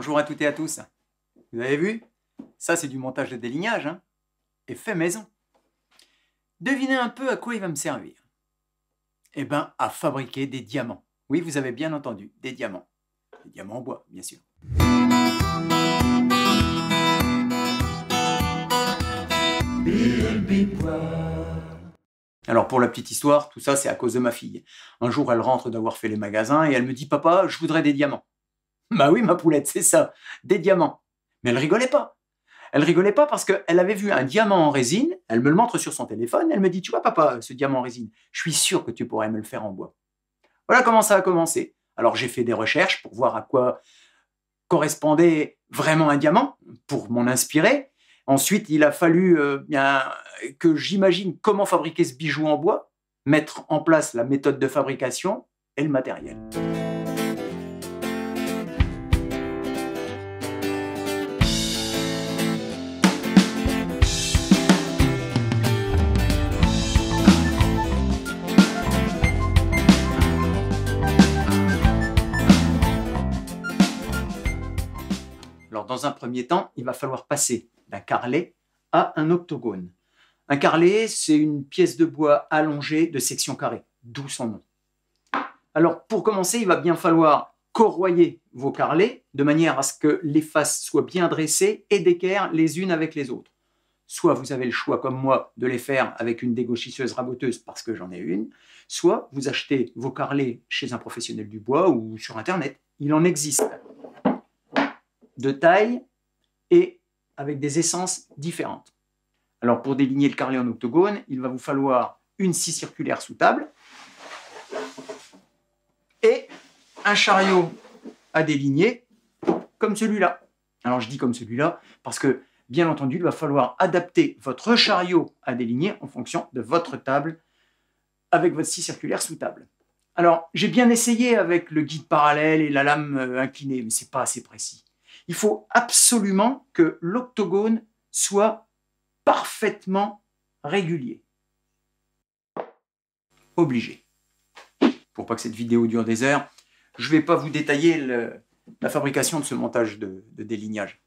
Bonjour à toutes et à tous. Vous avez vu? Ça, c'est du montage de délignage, hein, et fait maison. Devinez un peu à quoi il va me servir. Eh bien, à fabriquer des diamants. Oui, vous avez bien entendu, des diamants. Des diamants en bois, bien sûr. Alors, pour la petite histoire, tout ça, c'est à cause de ma fille. Un jour, elle rentre d'avoir fait les magasins et elle me dit « Papa, je voudrais des diamants. » Bah oui, ma poulette, c'est ça, des diamants. Mais elle rigolait pas. Elle rigolait pas parce qu'elle avait vu un diamant en résine, elle me le montre sur son téléphone, elle me dit « Tu vois papa, ce diamant en résine, je suis sûr que tu pourrais me le faire en bois. » Voilà comment ça a commencé. Alors j'ai fait des recherches pour voir à quoi correspondait vraiment un diamant, pour m'en inspirer. Ensuite, il a fallu que j'imagine comment fabriquer ce bijou en bois, mettre en place la méthode de fabrication et le matériel. Alors, dans un premier temps, il va falloir passer d'un carrelé à un octogone. Un carrelé, c'est une pièce de bois allongée de section carrée, d'où son nom. Alors, pour commencer, il va bien falloir corroyer vos carrelés de manière à ce que les faces soient bien dressées et d'équerre les unes avec les autres. Soit vous avez le choix, comme moi, de les faire avec une dégauchisseuse raboteuse parce que j'en ai une, soit vous achetez vos carrelés chez un professionnel du bois ou sur Internet. Il en existe de taille et avec des essences différentes. Alors pour déligner le carrelé en octogone, il va vous falloir une scie circulaire sous table et un chariot à déligner comme celui-là. Alors je dis comme celui-là parce que bien entendu, il va falloir adapter votre chariot à déligner en fonction de votre table avec votre scie circulaire sous table. Alors j'ai bien essayé avec le guide parallèle et la lame inclinée, mais ce n'est pas assez précis. Il faut absolument que l'octogone soit parfaitement régulier. Obligé. Pour pas que cette vidéo dure des heures, je ne vais pas vous détailler la fabrication de ce montage de délignage.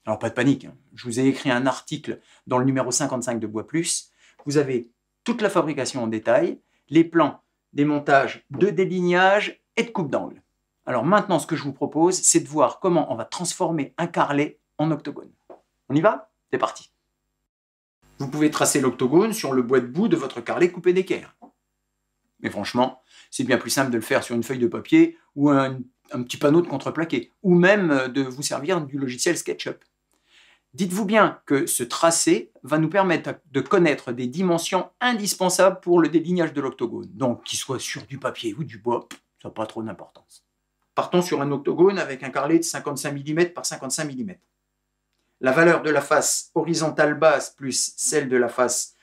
Alors pas de panique, hein. Je vous ai écrit un article dans le numéro 55 de Bois Plus. Vous avez toute la fabrication en détail, les plans des montages de délignage et de coupe d'angle. Alors maintenant, ce que je vous propose, c'est de voir comment on va transformer un carrelé en octogone. On y va? C'est parti. Vous pouvez tracer l'octogone sur le bois de bout de votre carrelé coupé d'équerre. Mais franchement, c'est bien plus simple de le faire sur une feuille de papier ou un petit panneau de contreplaqué, ou même de vous servir du logiciel SketchUp. Dites-vous bien que ce tracé va nous permettre de connaître des dimensions indispensables pour le délignage de l'octogone. Donc, qu'il soit sur du papier ou du bois, ça n'a pas trop d'importance. Partons sur un octogone avec un carrelé de 55 mm par 55 mm. La valeur de la face horizontale basse plus celle de la face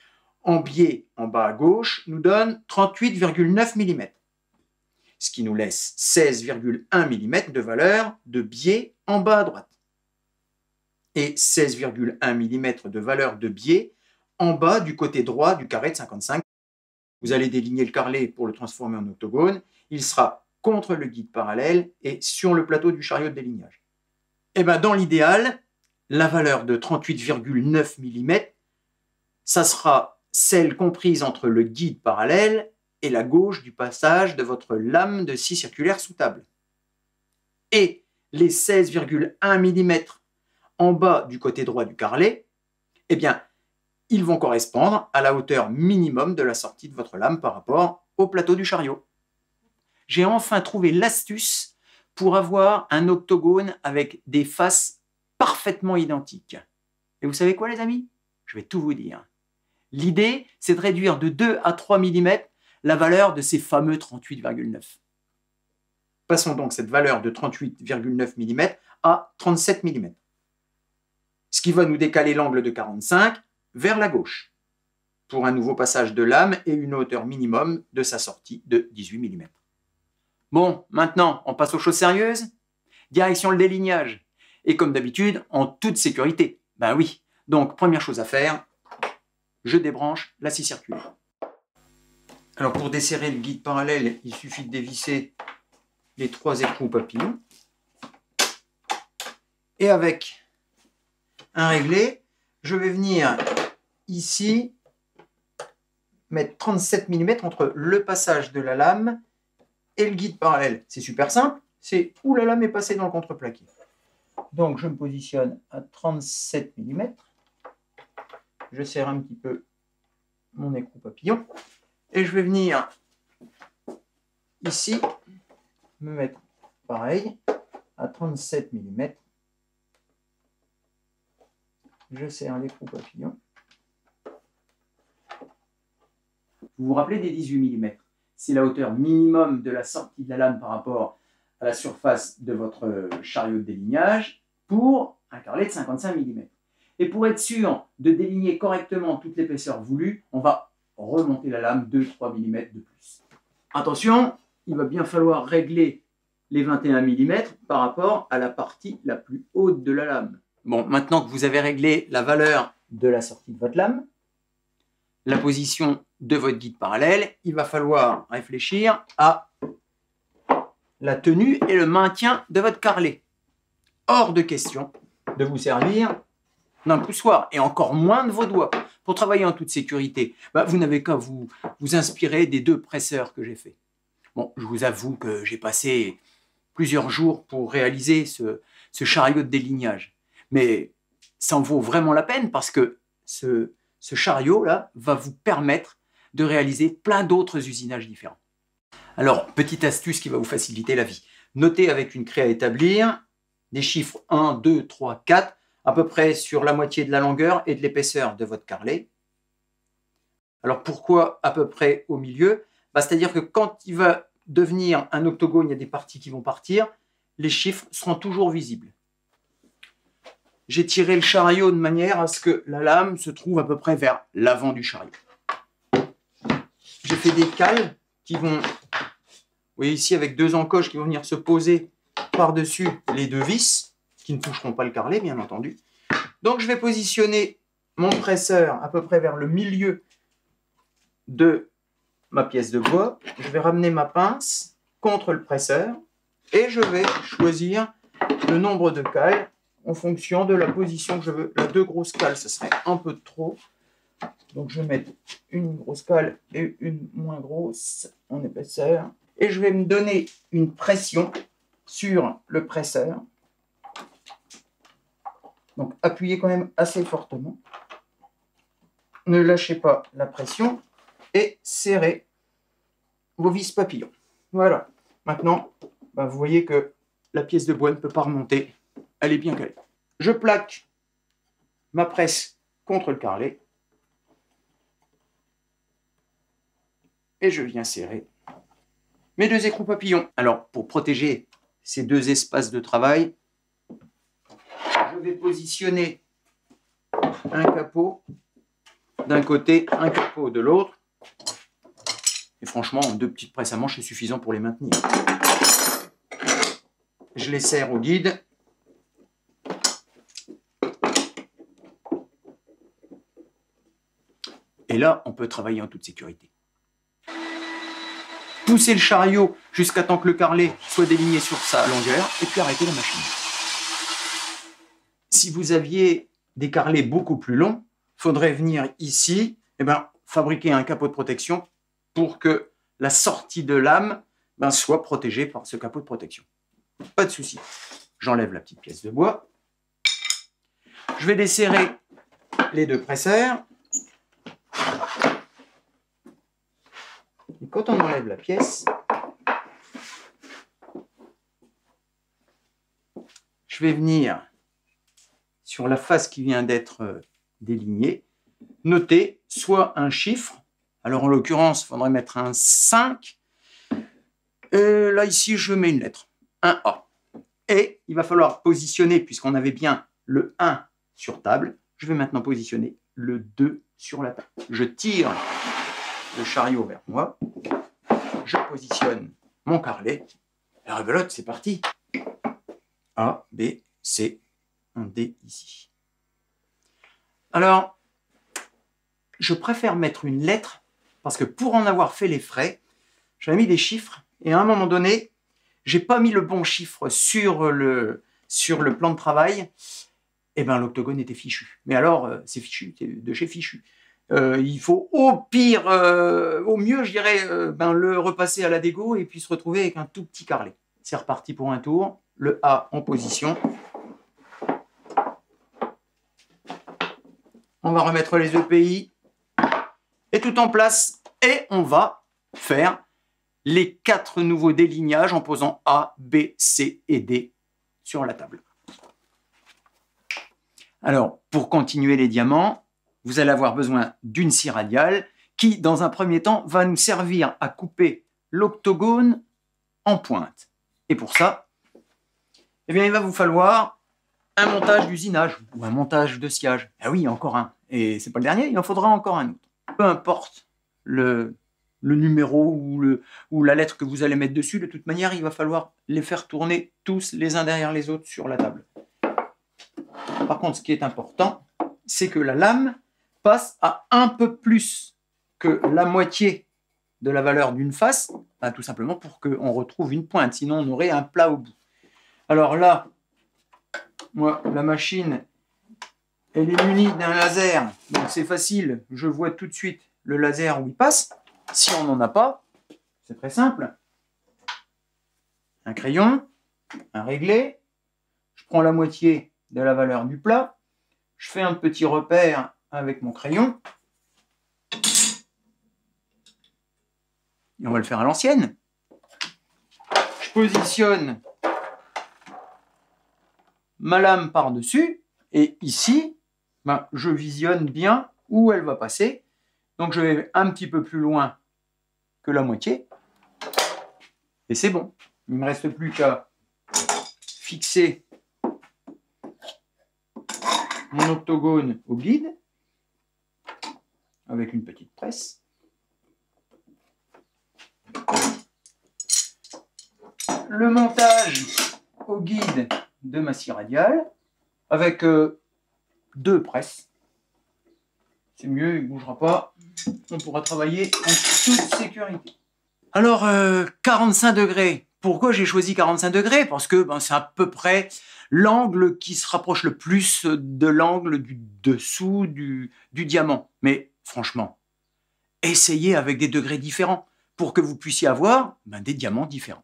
en biais en bas à gauche nous donne 38,9 mm, ce qui nous laisse 16,1 mm de valeur de biais en bas à droite et 16,1 mm de valeur de biais en bas du côté droit du carré de 55. Vous allez déligner le carrelé pour le transformer en octogone. Il sera contre le guide parallèle et sur le plateau du chariot de délignage. Et bien dans l'idéal, la valeur de 38,9 mm, ça sera celle comprise entre le guide parallèle et la gauche du passage de votre lame de scie circulaire sous table. Et les 16,1 mm en bas du côté droit du carrelé, eh bien, ils vont correspondre à la hauteur minimum de la sortie de votre lame par rapport au plateau du chariot. J'ai enfin trouvé l'astuce pour avoir un octogone avec des faces parfaitement identiques. Et vous savez quoi les amis? Je vais tout vous dire. L'idée, c'est de réduire de 2 à 3 mm la valeur de ces fameux 38,9. Passons donc cette valeur de 38,9 mm à 37 mm. Ce qui va nous décaler l'angle de 45 vers la gauche, pour un nouveau passage de lame et une hauteur minimum de sa sortie de 18 mm. Bon, maintenant, on passe aux choses sérieuses. Direction le délignage. Et comme d'habitude, en toute sécurité. Ben oui. Donc, première chose à faire, je débranche la scie circulaire. Alors, pour desserrer le guide parallèle, il suffit de dévisser les 3 écrous papillons. Et avec un réglé, je vais venir ici mettre 37 mm entre le passage de la lame et le guide parallèle. C'est super simple, c'est où la lame est passée dans le contreplaqué. Donc je me positionne à 37 mm. Je serre un petit peu mon écrou papillon. Et je vais venir ici me mettre pareil à 37 mm. Je serre l'écrou papillon. Vous vous rappelez des 18 mm? C'est la hauteur minimum de la sortie de la lame par rapport à la surface de votre chariot de délignage pour un carrelet de 55 mm. Et pour être sûr de déligner correctement toute l'épaisseur voulue, on va remonter la lame 2-3 mm de plus. Attention, il va bien falloir régler les 21 mm par rapport à la partie la plus haute de la lame. Bon, maintenant que vous avez réglé la valeur de la sortie de votre lame, la position de votre guide parallèle, il va falloir réfléchir à la tenue et le maintien de votre carrelet. Hors de question de vous servir d'un poussoir et encore moins de vos doigts. Pour travailler en toute sécurité, vous n'avez qu'à vous inspirer des 2 presseurs que j'ai fait. Bon, je vous avoue que j'ai passé plusieurs jours pour réaliser ce chariot de délignage. Mais ça en vaut vraiment la peine parce que ce chariot-là va vous permettre de réaliser plein d'autres usinages différents. Alors, petite astuce qui va vous faciliter la vie. Notez avec une craie à établir des chiffres 1, 2, 3, 4, à peu près sur la moitié de la longueur et de l'épaisseur de votre carrelet. Alors, pourquoi à peu près au milieu? C'est-à-dire que quand il va devenir un octogone, il y a des parties qui vont partir, les chiffres seront toujours visibles. J'ai tiré le chariot de manière à ce que la lame se trouve à peu près vers l'avant du chariot. J'ai fait des cales qui vont, vous voyez ici avec 2 encoches qui vont venir se poser par-dessus les 2 vis, qui ne toucheront pas le carrelet bien entendu. Donc je vais positionner mon presseur à peu près vers le milieu de ma pièce de bois. Je vais ramener ma pince contre le presseur et je vais choisir le nombre de cales en fonction de la position que je veux. La 2 grosses cales, ce serait un peu trop. Donc je vais mettre une grosse cale et une moins grosse en épaisseur. Et je vais me donner une pression sur le presseur. Donc appuyez quand même assez fortement. Ne lâchez pas la pression et serrez vos vis papillons. Voilà. Maintenant, vous voyez que la pièce de bois ne peut pas remonter. Elle est bien calée. Je plaque ma presse contre le carrelet. Et je viens serrer mes 2 écrous papillons. Alors, pour protéger ces 2 espaces de travail, je vais positionner un capot d'un côté, un capot de l'autre. Et franchement, 2 petites presses à manche, c'est suffisant pour les maintenir. Je les serre au guide. Et là, on peut travailler en toute sécurité. Poussez le chariot jusqu'à temps que le carrelet soit déligné sur sa longueur et puis arrêtez la machine. Si vous aviez des carrelets beaucoup plus longs, il faudrait venir ici fabriquer un capot de protection pour que la sortie de lame soit protégée par ce capot de protection. Pas de souci. J'enlève la petite pièce de bois. Je vais desserrer les 2 presseurs. Et quand on enlève la pièce, je vais venir sur la face qui vient d'être délignée, noter soit un chiffre, alors en l'occurrence, il faudrait mettre un 5, et là ici je mets une lettre, un A. Et il va falloir positionner, puisqu'on avait bien le 1 sur table, je vais maintenant positionner le 2 sur la table. Je tire le chariot vers moi, je positionne mon carrelet, la rebelote, c'est parti. A, B, C, un D ici. Alors, je préfère mettre une lettre, parce que pour en avoir fait les frais, j'avais mis des chiffres, et à un moment donné, j'ai pas mis le bon chiffre sur sur le plan de travail, eh ben, l'octogone était fichu. Mais alors, c'est fichu, c'est de chez fichu. Il faut au pire, au mieux, je dirais, le repasser à la dégo et puis se retrouver avec un tout petit carrelet. C'est reparti pour un tour. Le A en position. On va remettre les EPI et tout en place. Et on va faire les 4 nouveaux délignages en posant A, B, C et D sur la table. Alors, pour continuer les diamants, vous allez avoir besoin d'une scie radiale qui, dans un premier temps, va nous servir à couper l'octogone en pointe. Et pour ça, eh bien, il va vous falloir un montage d'usinage ou un montage de sciage. Ah oui, encore un. Et c'est pas le dernier, il en faudra encore un autre. Peu importe le numéro ou la lettre que vous allez mettre dessus, de toute manière, il va falloir les faire tourner tous les uns derrière les autres sur la table. Par contre, ce qui est important, c'est que la lame passe à un peu plus que la moitié de la valeur d'une face, tout simplement pour qu'on retrouve une pointe, sinon on aurait un plat au bout. Alors là, moi, la machine, elle est munie d'un laser, donc c'est facile, je vois tout de suite le laser où il passe. Si on n'en a pas, c'est très simple. Un crayon, un réglé, je prends la moitié de la valeur du plat, je fais un petit repère avec mon crayon, et on va le faire à l'ancienne. Je positionne ma lame par-dessus, et ici, je visionne bien où elle va passer. Donc je vais un petit peu plus loin que la moitié, et c'est bon. Il ne me reste plus qu'à fixer mon octogone au guide avec une petite presse. Le montage au guide de ma scie radiale avec 2 presses. C'est mieux, il ne bougera pas. On pourra travailler en toute sécurité. Alors, 45 degrés. Pourquoi j'ai choisi 45 degrés? Parce que c'est à peu près l'angle qui se rapproche le plus de l'angle du dessous du diamant. Mais franchement, essayez avec des degrés différents pour que vous puissiez avoir des diamants différents.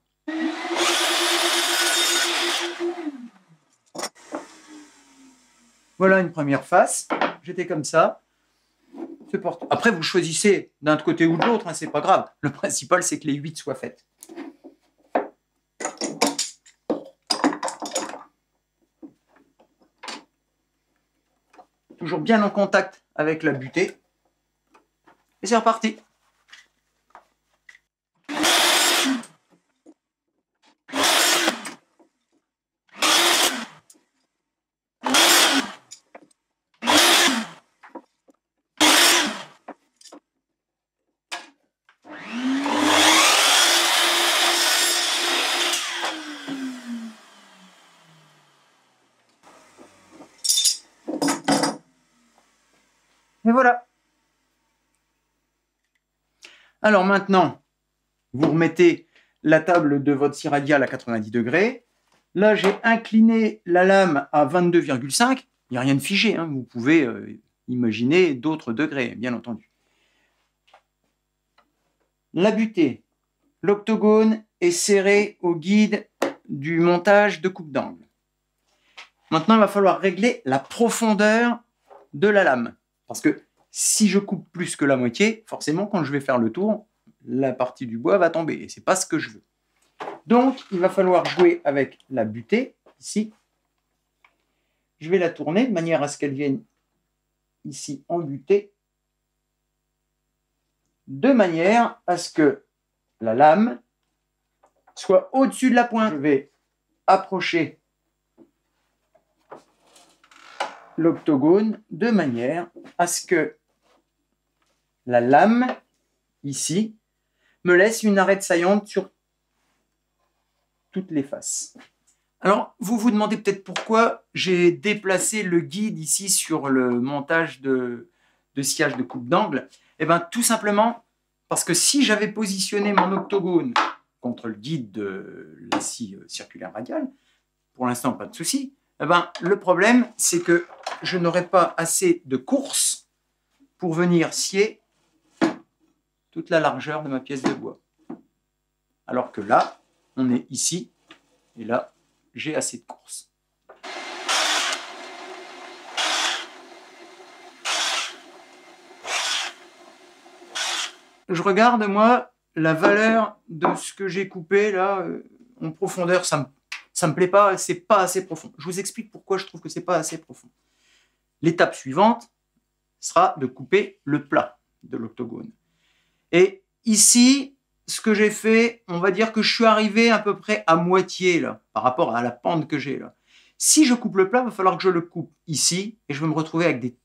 Voilà une première face. J'étais comme ça. Après, vous choisissez d'un côté ou de l'autre, c'est pas grave. Le principal, c'est que les 8 soient faites. Toujours bien en contact avec la butée. Et c'est reparti. Et voilà. Alors maintenant, vous remettez la table de votre scie radiale à 90 degrés. Là, j'ai incliné la lame à 22,5. Il n'y a rien de figé. Vous pouvez imaginer d'autres degrés, bien entendu. La butée, l'octogone est serré au guide du montage de coupe d'angle. Maintenant, il va falloir régler la profondeur de la lame. Parce que si je coupe plus que la moitié, forcément, quand je vais faire le tour, la partie du bois va tomber. Et ce n'est pas ce que je veux. Donc, il va falloir jouer avec la butée, ici. Je vais la tourner de manière à ce qu'elle vienne ici en butée, de manière à ce que la lame soit au-dessus de la pointe. Je vais approcher l'octogone de manière à ce que la lame, ici, me laisse une arête saillante sur toutes les faces. Alors, vous vous demandez peut-être pourquoi j'ai déplacé le guide ici sur le montage de sciage de coupe d'angle. Eh bien, tout simplement parce que si j'avais positionné mon octogone contre le guide de la scie circulaire radiale, pour l'instant pas de souci. Eh ben, le problème, c'est que je n'aurai pas assez de course pour venir scier toute la largeur de ma pièce de bois. Alors que là, on est ici, et là, j'ai assez de course. Je regarde, moi, la valeur de ce que j'ai coupé, là, en profondeur, ça me plaît pas, c'est pas assez profond. Je vous explique pourquoi je trouve que c'est pas assez profond. L'étape suivante sera de couper le plat de l'octogone. Et ici, ce que j'ai fait, on va dire que je suis arrivé à peu près à moitié là, par rapport à la pente que j'ai là. Si je coupe le plat, il va falloir que je le coupe ici et je vais me retrouver avec des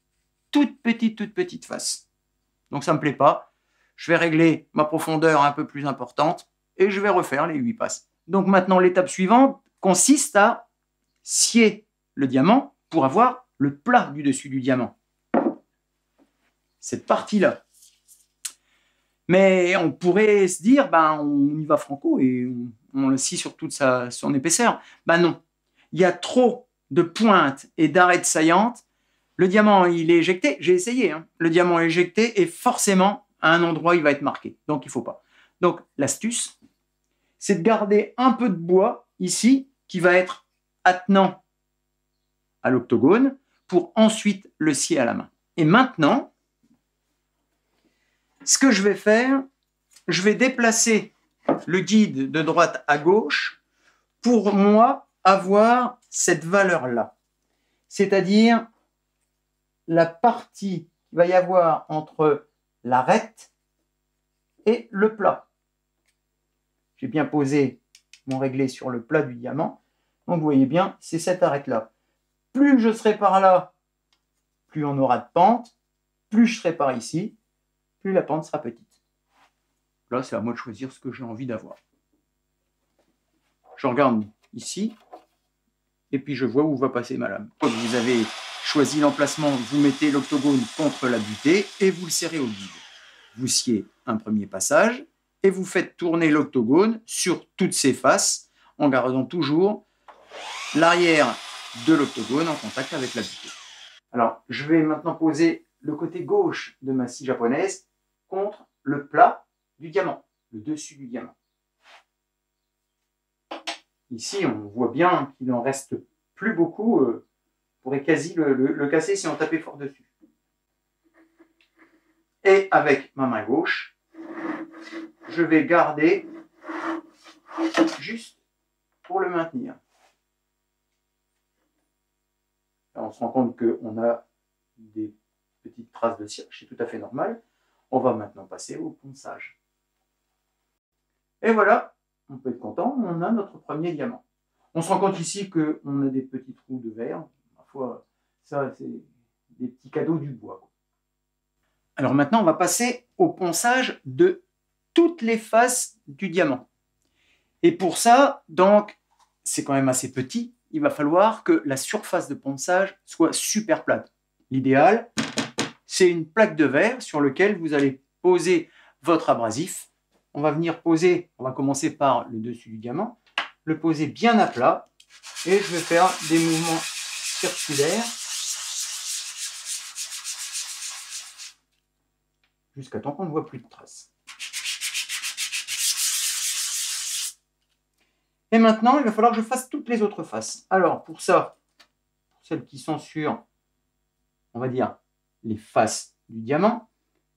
toutes petites faces. Donc ça ne me plaît pas. Je vais régler ma profondeur un peu plus importante et je vais refaire les 8 passes. Donc maintenant, l'étape suivante consiste à scier le diamant pour avoir le plat du dessus du diamant. Cette partie-là. Mais on pourrait se dire, ben, on y va franco et on le scie sur toute son épaisseur. Ben non, il y a trop de pointes et d'arêtes saillantes. Le diamant, il est éjecté, j'ai essayé, hein. Le diamant est éjecté et forcément, à un endroit, il va être marqué. Donc, il ne faut pas. Donc, l'astuce, c'est de garder un peu de bois ici qui va être attenant à l'octogone pour ensuite le scier à la main. Et maintenant, ce que je vais faire, je vais déplacer le guide de droite à gauche pour moi avoir cette valeur-là. C'est-à-dire la partie qu'il va y avoir entre l'arête et le plat. J'ai bien posé mon réglé sur le plat du diamant. Donc vous voyez bien, c'est cette arête-là. Plus je serai par là, plus on aura de pente. Plus je serai par ici, plus la pente sera petite. Là, c'est à moi de choisir ce que j'ai envie d'avoir. Je regarde ici, et puis je vois où va passer ma lame. Quand vous avez choisi l'emplacement, vous mettez l'octogone contre la butée et vous le serrez au guide. Vous sciez un premier passage et vous faites tourner l'octogone sur toutes ses faces en gardant toujours l'arrière de l'octogone en contact avec la butée. Alors, je vais maintenant poser le côté gauche de ma scie japonaise contre le plat du diamant, le dessus du diamant. Ici, on voit bien qu'il n'en reste plus beaucoup. On pourrait quasi le casser si on tapait fort dessus. Et avec ma main gauche, je vais garder juste pour le maintenir. Là, on se rend compte qu'on a des petites traces de cire, c'est tout à fait normal. On va maintenant passer au ponçage. Et voilà, on peut être content, on a notre premier diamant. On se rend compte ici qu'on a des petits trous de verre. Parfois, ça, c'est des petits cadeaux du bois. Alors maintenant, on va passer au ponçage de toutes les faces du diamant. Et pour ça, donc, c'est quand même assez petit. Il va falloir que la surface de ponçage soit super plate. L'idéal, c'est une plaque de verre sur laquelle vous allez poser votre abrasif. On va venir poser, on va commencer par le dessus du diamant, le poser bien à plat et je vais faire des mouvements circulaires jusqu'à temps qu'on ne voit plus de traces. Et maintenant, il va falloir que je fasse toutes les autres faces. Alors, pour ça, pour celles qui sont sur, on va dire, les faces du diamant,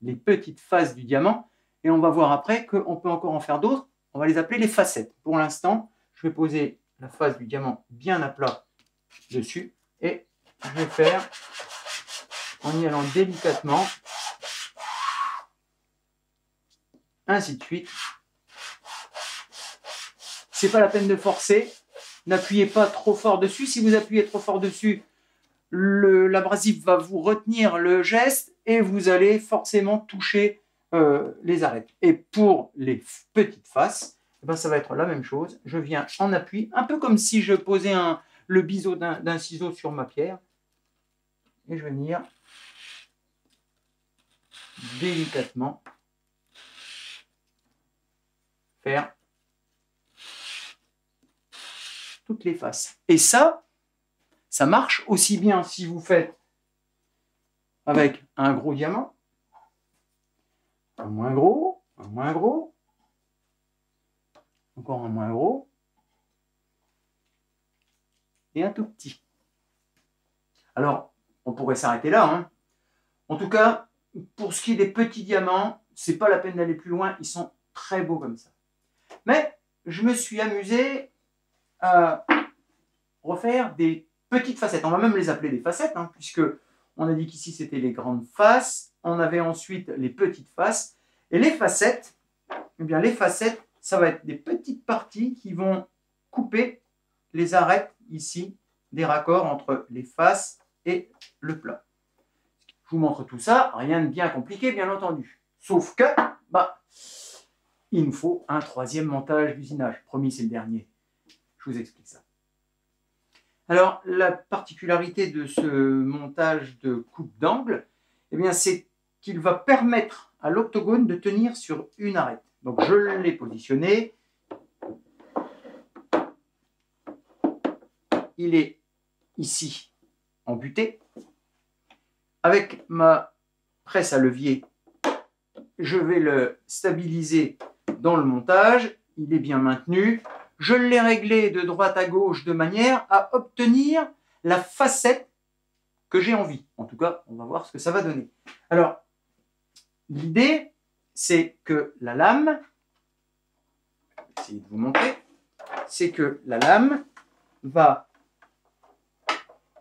les petites faces du diamant, et on va voir après qu'on peut encore en faire d'autres. On va les appeler les facettes. Pour l'instant, je vais poser la face du diamant bien à plat dessus, et je vais faire, en y allant délicatement, ainsi de suite. C'est pas la peine de forcer, n'appuyez pas trop fort dessus. Si vous appuyez trop fort dessus, l'abrasif va vous retenir le geste et vous allez forcément toucher les arêtes. Et pour les petites faces, eh ben, ça va être la même chose. Je viens en appui, un peu comme si je posais le biseau d'un ciseau sur ma pierre. Et je vais venir délicatement faire toutes les faces. Et ça marche aussi bien si vous faites avec un gros diamant, un moins gros, encore un moins gros, et un tout petit. Alors, on pourrait s'arrêter là, hein. En tout cas, pour ce qui est des petits diamants, c'est pas la peine d'aller plus loin, ils sont très beaux comme ça. Mais je me suis amusé à refaire des petites facettes. On va même les appeler des facettes, hein, puisque on a dit qu'ici c'était les grandes faces, on avait ensuite les petites faces, et les facettes, eh bien les facettes, ça va être des petites parties qui vont couper les arêtes ici des raccords entre les faces et le plat. Je vous montre tout ça, rien de bien compliqué bien entendu. Sauf que, il nous faut un troisième montage d'usinage. Promis, c'est le dernier. Je vous explique ça. Alors, la particularité de ce montage de coupe d'angle, eh bien, c'est qu'il va permettre à l'octogone de tenir sur une arête. Donc, je l'ai positionné. Il est ici en butée. Avec ma presse à levier, je vais le stabiliser dans le montage. Il est bien maintenu. Je l'ai réglé de droite à gauche de manière à obtenir la facette que j'ai envie. En tout cas, on va voir ce que ça va donner. Alors, l'idée, c'est que la lame, je vais essayer de vous montrer, c'est que la lame va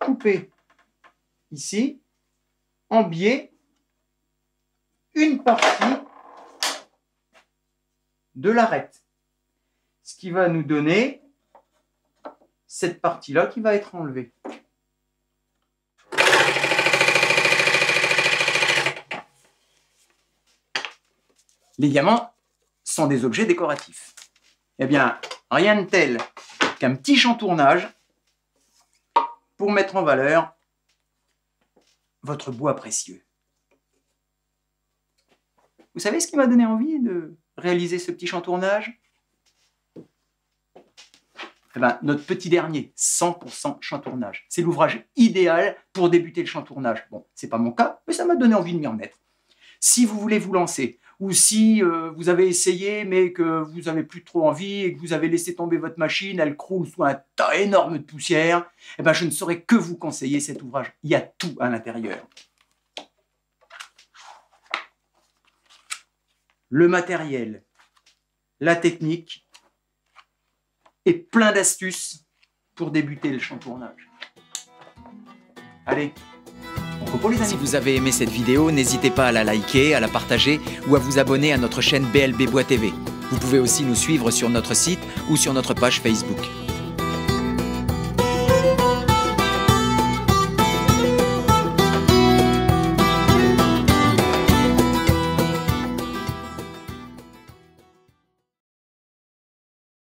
couper ici, en biais, une partie de l'arête. Ce qui va nous donner cette partie-là qui va être enlevée. Les diamants sont des objets décoratifs. Eh bien, rien de tel qu'un petit chantournage pour mettre en valeur votre bois précieux. Vous savez ce qui m'a donné envie de réaliser ce petit chantournage ? Eh bien, notre petit dernier, 100% chantournage. C'est l'ouvrage idéal pour débuter le chantournage. Bon, c'est pas mon cas, mais ça m'a donné envie de m'y remettre. Si vous voulez vous lancer, ou si vous avez essayé, mais que vous n'avez plus trop envie, et que vous avez laissé tomber votre machine, elle croule sous un tas énorme de poussière, eh bien, je ne saurais que vous conseiller cet ouvrage. Il y a tout à l'intérieur. Le matériel, la technique, et plein d'astuces pour débuter le chantournage. Allez, on repose les amis. Si vous avez aimé cette vidéo, n'hésitez pas à la liker, à la partager ou à vous abonner à notre chaîne BLB Bois TV. Vous pouvez aussi nous suivre sur notre site ou sur notre page Facebook.